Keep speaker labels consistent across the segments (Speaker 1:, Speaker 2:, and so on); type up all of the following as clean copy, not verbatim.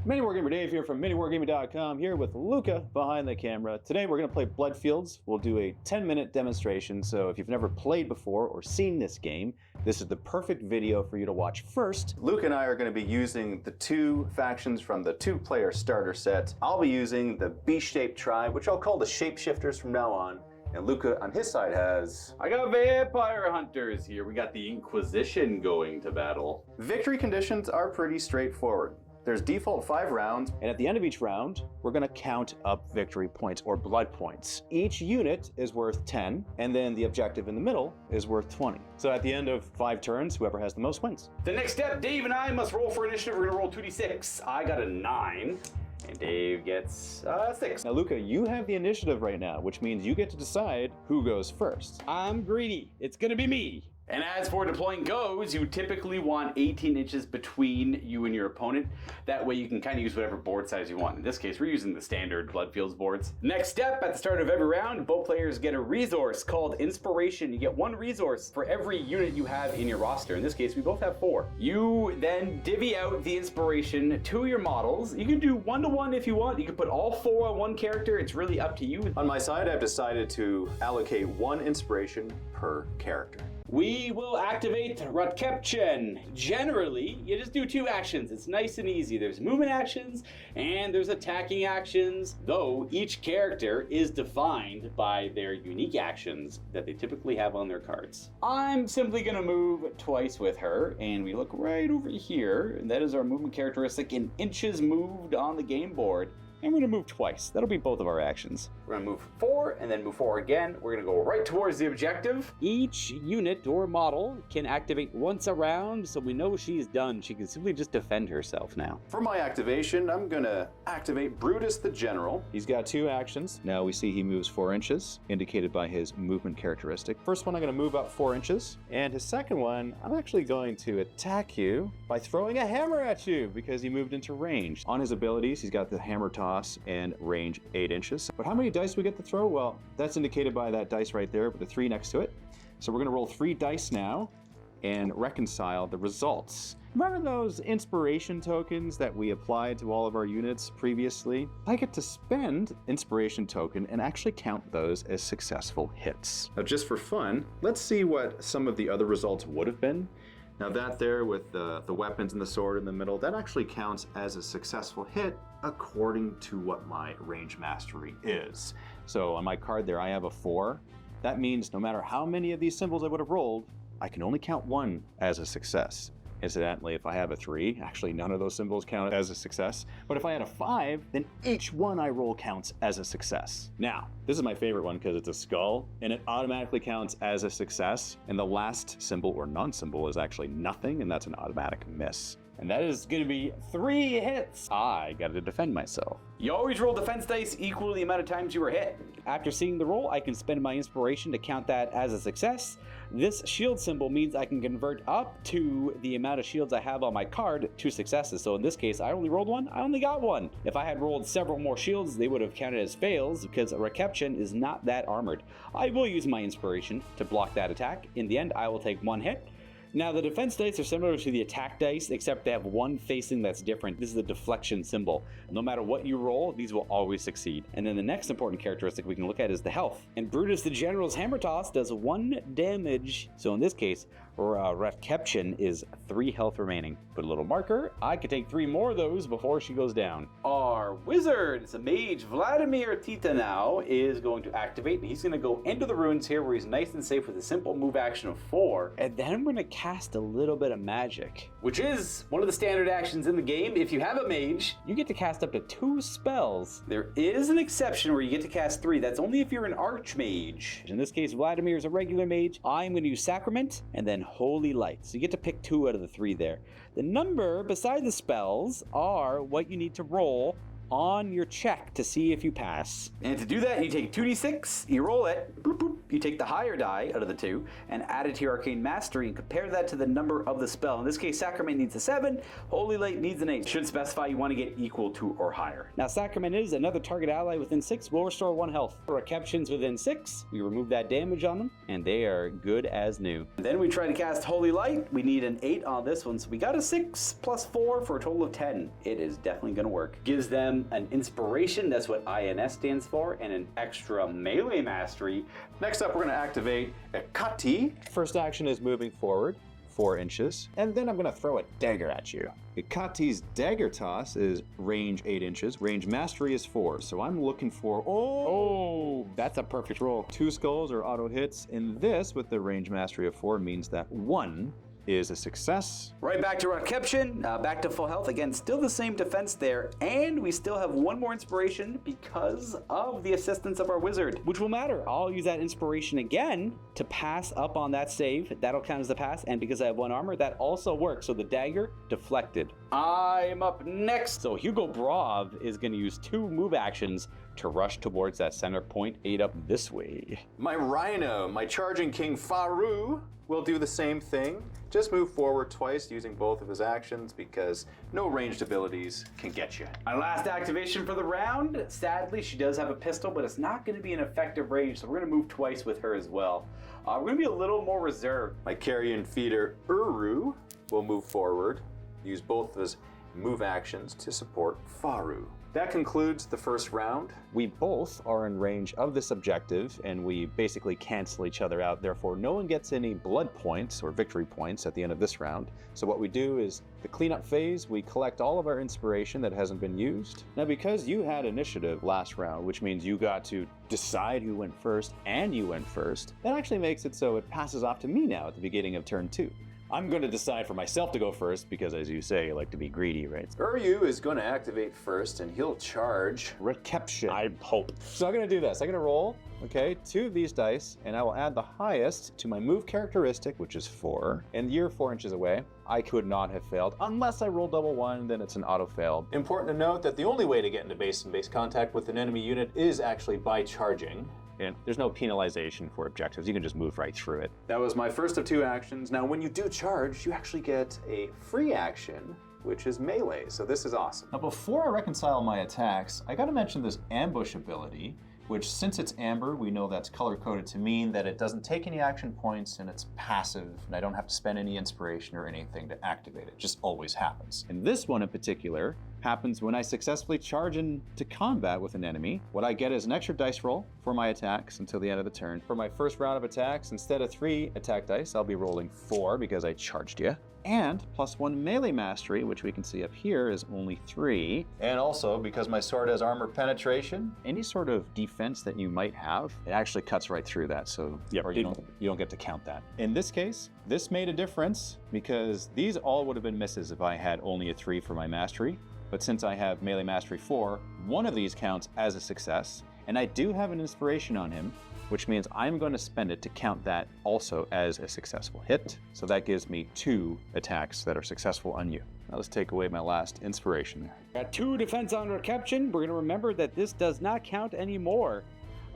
Speaker 1: MiniWarGamer Dave here from MiniWarGaming.com, here with Luka behind the camera. Today we're going to play Bloodfields. We'll do a 10-minute demonstration, so if you've never played before or seen this game, this is the perfect video for you to watch first. Luka and I are going to be using the two factions from the two-player starter set. I'll be using the Beastshape Tribe, which I'll call the Shapeshifters from now on. And Luka on his side has...
Speaker 2: I got Vampire Hunters here. We got the Inquisition going to battle.
Speaker 1: Victory conditions are pretty straightforward. There's default 5 rounds, and at the end of each round, we're going to count up victory points or blood points. Each unit is worth 10, and then the objective in the middle is worth 20. So at the end of 5 turns, whoever has the most wins.
Speaker 2: The next step, Dave and I must roll for initiative. We're going to roll 2d6. I got a 9. And Dave gets 6.
Speaker 1: Now, Luka, you have the initiative right now, which means you get to decide who goes first.
Speaker 2: I'm greedy. It's gonna be me. And as for deploying goes, you typically want 18 inches between you and your opponent. That way you can kind of use whatever board size you want. In this case, we're using the standard Bloodfields boards. Next step, at the start of every round, both players get a resource called Inspiration. You get 1 resource for every unit you have in your roster. In this case, we both have 4. You then divvy out the Inspiration to your models. You can do 1-to-1 if you want. You can put all 4 on one character. It's really up to you.
Speaker 1: On my side, I've decided to allocate 1 Inspiration per character.
Speaker 2: We will activate Resin. Generally, you just do 2 actions. It's nice and easy. There's movement actions and there's attacking actions, though each character is defined by their unique actions that they typically have on their cards. I'm simply gonna move twice with her, and we look right over here, and that is our movement characteristic in inches moved on the game board. And we're gonna move twice. That'll be both of our actions. We're gonna move 4 and then move 4 again. We're gonna go right towards the objective. Each unit or model can activate once a round, so we know she's done. She can simply just defend herself now.
Speaker 1: For my activation, I'm gonna activate Brutus the General. He's got 2 actions. Now we see he moves 4 inches, indicated by his movement characteristic. First one, I'm gonna move up 4 inches. And his second one, I'm actually going to attack you by throwing a hammer at you because he moved into range. On his abilities, he's got the hammer toss and range 8 inches. But how many dice we get to throw? Well, that's indicated by that dice right there with the 3 next to it. So we're gonna roll 3 dice now and reconcile the results. Remember those inspiration tokens that we applied to all of our units previously? I get to spend inspiration token and actually count those as successful hits. Now, just for fun, let's see what some of the other results would have been. Now that there with the weapons and the sword in the middle, that actually counts as a successful hit according to what my range mastery is. So on my card there, I have a 4. That means no matter how many of these symbols I would have rolled, I can only count 1 as a success. Incidentally, if I have a 3, actually none of those symbols count as a success. But if I had a 5, then each one I roll counts as a success. Now, this is my favorite one because it's a skull, and it automatically counts as a success. And the last symbol or non-symbol is actually nothing, and that's an automatic miss. And that is gonna be 3 hits. I gotta defend myself. You always roll defense dice equal to the amount of times you were hit. After seeing the roll, I can spend my inspiration to count that as a success. This shield symbol means I can convert up to the amount of shields I have on my card to successes. So in this case, I only rolled 1, I only got 1. If I had rolled several more shields, they would have counted as fails because Reception is not that armored. I will use my inspiration to block that attack. In the end, I will take 1 hit. Now, the defense dice are similar to the attack dice, except they have 1 facing that's different. This is a deflection symbol. No matter what you roll, these will always succeed. And then the next important characteristic we can look at is the health. And Brutus the General's hammer toss does 1 damage. So in this case, Reception is 3 health remaining. Put a little marker. I could take 3 more of those before she goes down. Our wizard, it's a mage, Vladimir Titanau, is going to activate. And he's going to go into the ruins here where he's nice and safe with a simple move action of 4. And then I'm going to cast a little bit of magic, which is one of the standard actions in the game. If you have a mage, you get to cast up to 2 spells. There is an exception where you get to cast 3. That's only if you're an archmage. In this case, Vladimir is a regular mage. I'm going to use Sacrament and then Holy Light. So you get to pick 2 out of the 3 there. The number beside the spells are what you need to roll
Speaker 3: on your check to see if you pass.
Speaker 2: And to do that, you take 2d6, you roll it, boop, boop, you take the higher die out of the two, and add it to your Arcane Mastery and compare that to the number of the spell. In this case, Sacrament needs a 7, Holy Light needs an 8. Should specify you want to get equal to or higher.
Speaker 3: Now, Sacrament is another target ally within 6 will restore 1 health. For Receptions within 6, we remove that damage on them, and they are good as new.
Speaker 2: And then we try to cast Holy Light. We need an 8 on this one, so we got a 6 plus 4 for a total of 10. It is definitely going to work. Gives them an inspiration, that's what INS stands for, and an extra melee mastery.
Speaker 1: Next up, we're going to activate a Kati. First action is moving forward 4 inches, and then I'm going to throw a dagger at you. Kati's dagger toss is range 8 inches, range mastery is 4, so I'm looking for,
Speaker 3: Oh, that's a perfect roll.
Speaker 1: 2 skulls or auto hits, and this with the range mastery of 4 means that 1 is a success.
Speaker 2: Right back to Reception, back to full health. Again, still the same defense there, and we still have 1 more inspiration because of the assistance of our wizard.
Speaker 3: Which will matter. I'll use that inspiration again to pass up on that save. That'll count as the pass, and because I have 1 armor, that also works. So the dagger deflected.
Speaker 2: I'm up next.
Speaker 3: So Hugo Brav is going to use 2 move actions to rush towards that center point 8 up this way.
Speaker 1: My Rhino, my Charging King Faru, will do the same thing. Just move forward twice using both of his actions because no ranged abilities can get you.
Speaker 2: My last activation for the round, sadly she does have a pistol, but it's not going to be an effective range, so we're going to move twice with her as well. We're going to be a little more reserved.
Speaker 1: My Carrion Feeder Uru will move forward, use both of his move actions to support Faru. That concludes the first round. We both are in range of this objective, and we basically cancel each other out. Therefore, no one gets any blood points or victory points at the end of this round. So what we do is the cleanup phase, we collect all of our inspiration that hasn't been used. Now, because you had initiative last round, which means you got to decide who went first and you went first, that actually makes it so it passes off to me now at the beginning of turn 2. I'm going to decide for myself to go first because, as you say, I like to be greedy, right? Uryu is going to activate first, and he'll charge Reception.
Speaker 3: I hope.
Speaker 1: So I'm going to do this. I'm going to roll, okay, 2 of these dice, and I will add the highest to my move characteristic, which is 4. And you're 4 inches away. I could not have failed. Unless I roll double 1, then it's an auto fail. Important to note that the only way to get into base-to-base contact with an enemy unit is actually by charging. And there's no penalization for objectives. You can just move right through it. That was my first of 2 actions. Now, when you do charge, you actually get a free action, which is melee. So this is awesome. Now, before I reconcile my attacks, I got to mention this ambush ability, which, since it's amber, we know that's color-coded to mean that it doesn't take any action points and it's passive, and I don't have to spend any inspiration or anything to activate it. It just always happens. And this one in particular happens when I successfully charge into combat with an enemy. What I get is an extra dice roll for my attacks until the end of the turn. For my first round of attacks, instead of 3 attack dice, I'll be rolling 4 because I charged you. And plus 1 melee mastery, which we can see up here, is only 3. And also, because my sword has armor penetration, any sort of defense that you might have, it actually cuts right through that. So
Speaker 3: Yep.
Speaker 1: or you don't get to count that. In this case, this made a difference because these all would have been misses if I had only a 3 for my mastery. But since I have melee mastery 4, one of these counts as a success. And I do have an inspiration on him, which means I'm going to spend it to count that also as a successful hit. So that gives me 2 attacks that are successful on you. Now let's take away my last inspiration there.
Speaker 3: Got 2 defense on Reception. We're going to remember that this does not count anymore.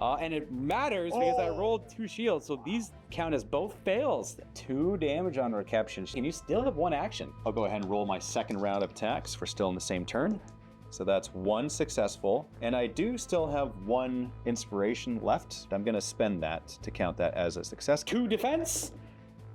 Speaker 3: And it matters because I rolled 2 shields, so these count as both fails. 2 damage on Reception, and you still have 1 action.
Speaker 1: I'll go ahead and roll my second round of attacks. We're still in the same turn. So that's 1 successful, and I do still have 1 inspiration left. I'm gonna spend that to count that as a success.
Speaker 3: 2 defense.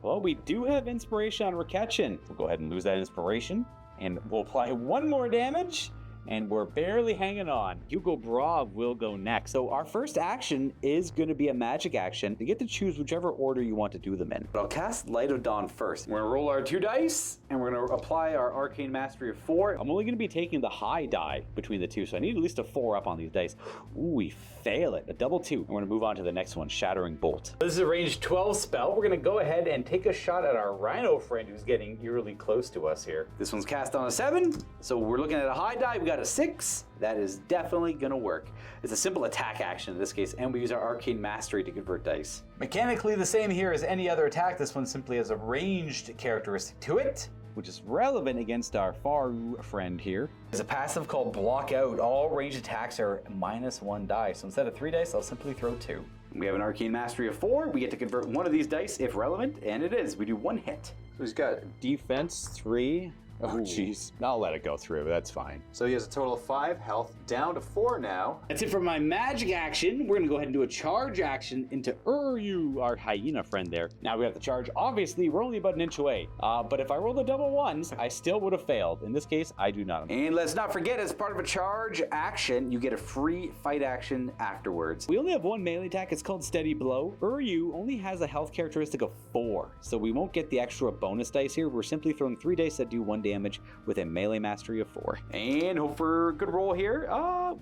Speaker 3: Well, we do have inspiration on Reception. We'll go ahead and lose that inspiration, and we'll apply 1 more damage, and we're barely hanging on. Hugo Brav will go next. So our first action is going to be a magic action. You get to choose whichever order you want to do them in.
Speaker 2: But I'll cast Light of Dawn first. We're gonna roll our 2 dice, and we're gonna apply our Arcane Mastery of 4.
Speaker 3: I'm only going to be taking the high die between the 2, so I need at least a 4 up on these dice. Ooh, we fail it. A double 2. And we're going to move on to the next one, Shattering Bolt.
Speaker 2: This is a range 12 spell. We're gonna go ahead and take a shot at our Rhino friend who's getting eerily close to us here. This one's cast on a 7, so we're looking at a high die. We got a 6. That is definitely gonna work. It's a simple attack action in this case, and we use our Arcane Mastery to convert dice. Mechanically the same here as any other attack. This one simply has a ranged characteristic to it.
Speaker 3: which is relevant against our Faru friend here. There's a passive called Block Out. All ranged attacks are -1 die. So instead of 3 dice, I'll simply throw 2. We have an Arcane Mastery of 4. We get to convert one of these dice if relevant, and it is. We do 1 hit.
Speaker 1: So he's got defense 3. Oh, jeez. I'll let it go through. That's fine. So he has a total of 5 health, down to 4 now.
Speaker 2: That's it for my magic action. We're going to go ahead and do a charge action into
Speaker 3: You, our hyena friend there. Now we have the charge. Obviously, we're only about an inch away. But if I roll the double ones, I still would have failed. In this case, I do not.
Speaker 2: And let's not forget, as part of a charge action, you get a free fight action afterwards.
Speaker 3: We only have 1 melee attack. It's called Steady Blow. Uryu only has a health characteristic of 4. So we won't get the extra bonus dice here. We're simply throwing 3 dice that do 1 damage with a melee mastery of 4.
Speaker 2: And hope for a good roll here.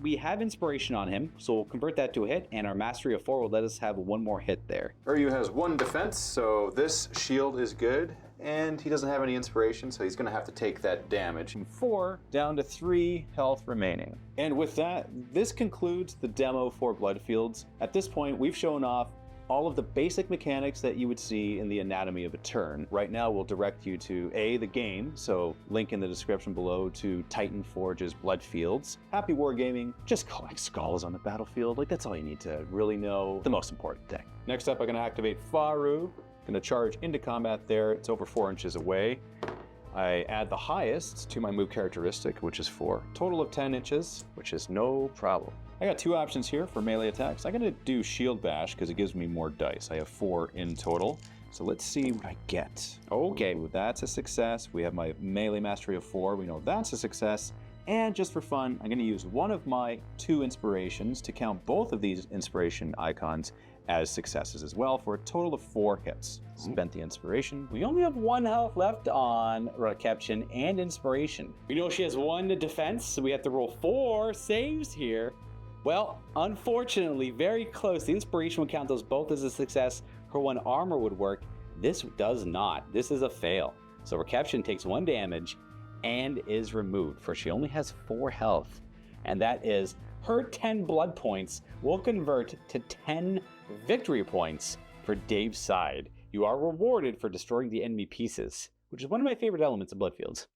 Speaker 3: We have inspiration on him, so we'll convert that to a hit, and our mastery of 4 will let us have 1 more hit there.
Speaker 1: Uryu has 1 defense, so this shield is good. And he doesn't have any inspiration, so he's going to have to take that damage.
Speaker 3: From 4 down to 3 health remaining.
Speaker 1: And with that, this concludes the demo for Bloodfields. At this point, we've shown off all of the basic mechanics that you would see in the anatomy of a turn. Right now, we'll direct you to the game, so link in the description below to Titan Forge's Bloodfields. Happy wargaming, just collect skulls on the battlefield. Like, that's all you need to really know the most important thing. Next up, I'm gonna activate Faru. Gonna charge into combat there. It's over 4 inches away. I add the highest to my move characteristic, which is 4. Total of 10 inches, which is no problem. I got 2 options here for melee attacks. I'm gonna do Shield Bash because it gives me more dice. I have 4 in total. So let's see what I get. Okay, well, that's a success. We have my melee mastery of 4. We know that's a success. And just for fun, I'm gonna use one of my 2 inspirations to count both of these inspiration icons as successes as well for a total of 4 hits. Spent the inspiration.
Speaker 3: We only have 1 health left on Reception and inspiration. We know she has 1 defense, so we have to roll 4 saves here. Well, unfortunately, very close. The inspiration would count those both as a success. Her 1 armor would work. This does not. This is a fail. So Reception takes 1 damage and is removed, for she only has 4 health. And that is her 10 blood points will convert to 10 victory points for Dave's side. You are rewarded for destroying the enemy pieces, which is one of my favorite elements of Bloodfields.